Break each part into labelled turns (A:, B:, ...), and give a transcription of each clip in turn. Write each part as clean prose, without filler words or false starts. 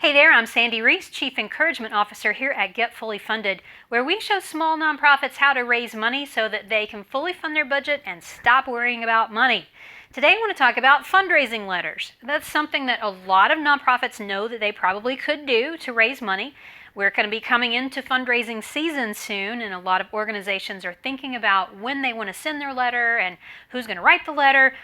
A: Hey there, I'm Sandy Reese, Chief Encouragement Officer here at Get Fully Funded, where we show small nonprofits how to raise money so that they can fully fund their budget and stop worrying about money. Today I want to talk about fundraising letters. That's something that a lot of nonprofits know that they probably could do to raise money. We're going to be coming into fundraising season soon, and a lot of organizations are thinking about when they want to send their letter and who's going to write the letter.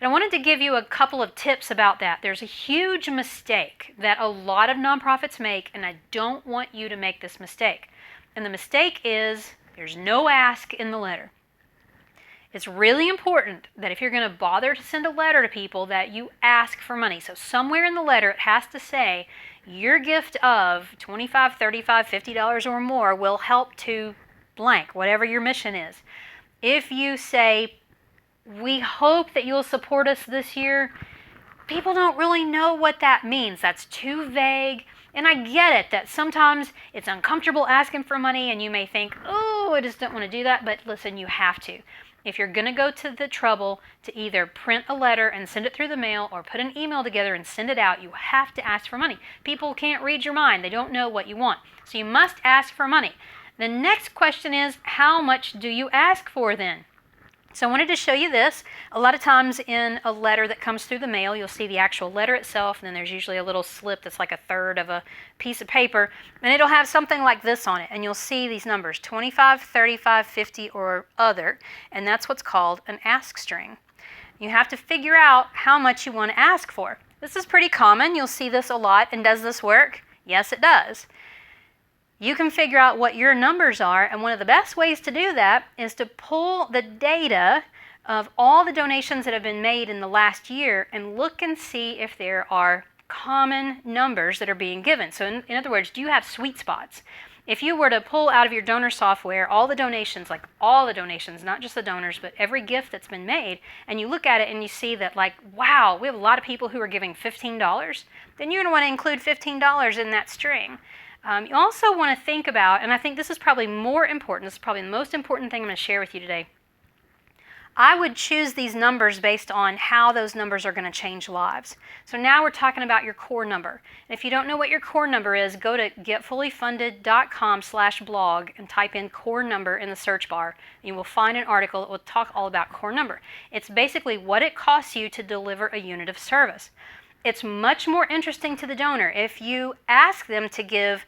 A: But I wanted to give you a couple of tips about that. There's a huge mistake that a lot of nonprofits make, and I don't want you to make this mistake. And the mistake is there's no ask in the letter. It's really important that if you're going to bother to send a letter to people that you ask for money. So somewhere in the letter it has to say your gift of $25, $35, $50 or more will help to blank, whatever your mission is. If you say, we hope that you'll support us this year, people don't really know what that means. That's too vague. And I get it that sometimes it's uncomfortable asking for money and you may think, oh, I just don't want to do that. But listen, you have to. If you're going to go to the trouble to either print a letter and send it through the mail or put an email together and send it out, you have to ask for money. People can't read your mind. They don't know what you want. So you must ask for money. The next question is, how much do you ask for then? So I wanted to show you this. A lot of times in a letter that comes through the mail, you'll see the actual letter itself, and then there's usually a little slip that's like a third of a piece of paper, and it'll have something like this on it, and you'll see these numbers, 25, 35, 50, or other, and that's what's called an ask string. You have to figure out how much you want to ask for. This is pretty common. You'll see this a lot, and does this work? Yes, it does. You can figure out what your numbers are, and one of the best ways to do that is to pull the data of all the donations that have been made in the last year and look and see if there are common numbers that are being given. So in other words, do you have sweet spots? If you were to pull out of your donor software all the donations, like all the donations, not just the donors, but every gift that's been made, and you look at it and you see that, like, wow, we have a lot of people who are giving $15, then you're going to want to include $15 in that string. You also want to think about, and I think this is probably more important, this is probably the most important thing I'm going to share with you today. I would choose these numbers based on how those numbers are going to change lives. So now we're talking about your core number. And if you don't know what your core number is, go to getfullyfunded.com/blog and type in core number in the search bar. And you will find an article that will talk all about core number. It's basically what it costs you to deliver a unit of service. It's much more interesting to the donor if you ask them to give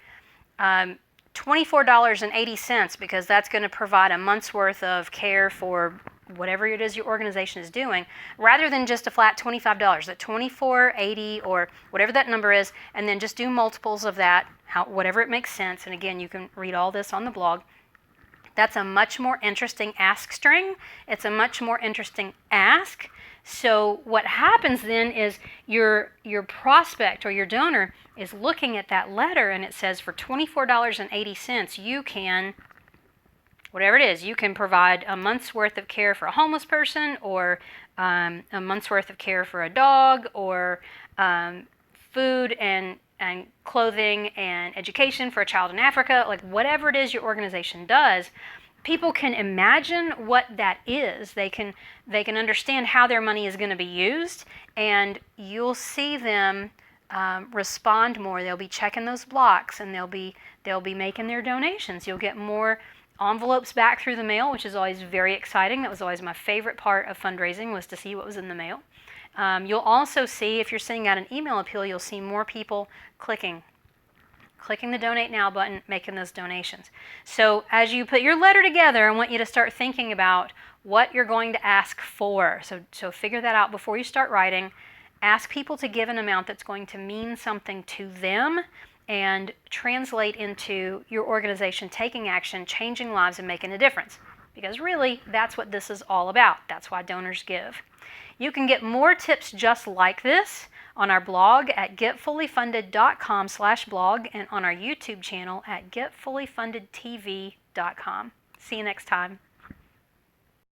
A: $24.80 because that's going to provide a month's worth of care for whatever it is your organization is doing, rather than just a flat $25, that $24.80 or whatever that number is, and then just do multiples of that, whatever it makes sense. And again, you can read all this on the blog. That's a much more interesting ask string. It's a much more interesting ask. So what happens then is your prospect or your donor is looking at that letter and it says for $24.80 you can, whatever it is, you can provide a month's worth of care for a homeless person, or a month's worth of care for a dog, or food and clothing and education for a child in Africa, like whatever it is your organization does. People can imagine what that is. They can understand how their money is going to be used, and you'll see them respond more. They'll be checking those blocks, and they'll be making their donations. You'll get more envelopes back through the mail, which is always very exciting. That was always my favorite part of fundraising, was to see what was in the mail. You'll also see, if you're sending out an email appeal, you'll see more people clicking the Donate Now button, making those donations. So as you put your letter together, I want you to start thinking about what you're going to ask for. So figure that out before you start writing. Ask people to give an amount that's going to mean something to them and translate into your organization taking action, changing lives, and making a difference. Because really, that's what this is all about. That's why donors give. You can get more tips just like this on our blog at getfullyfunded.com/blog and on our YouTube channel at getfullyfundedtv.com. See you next time.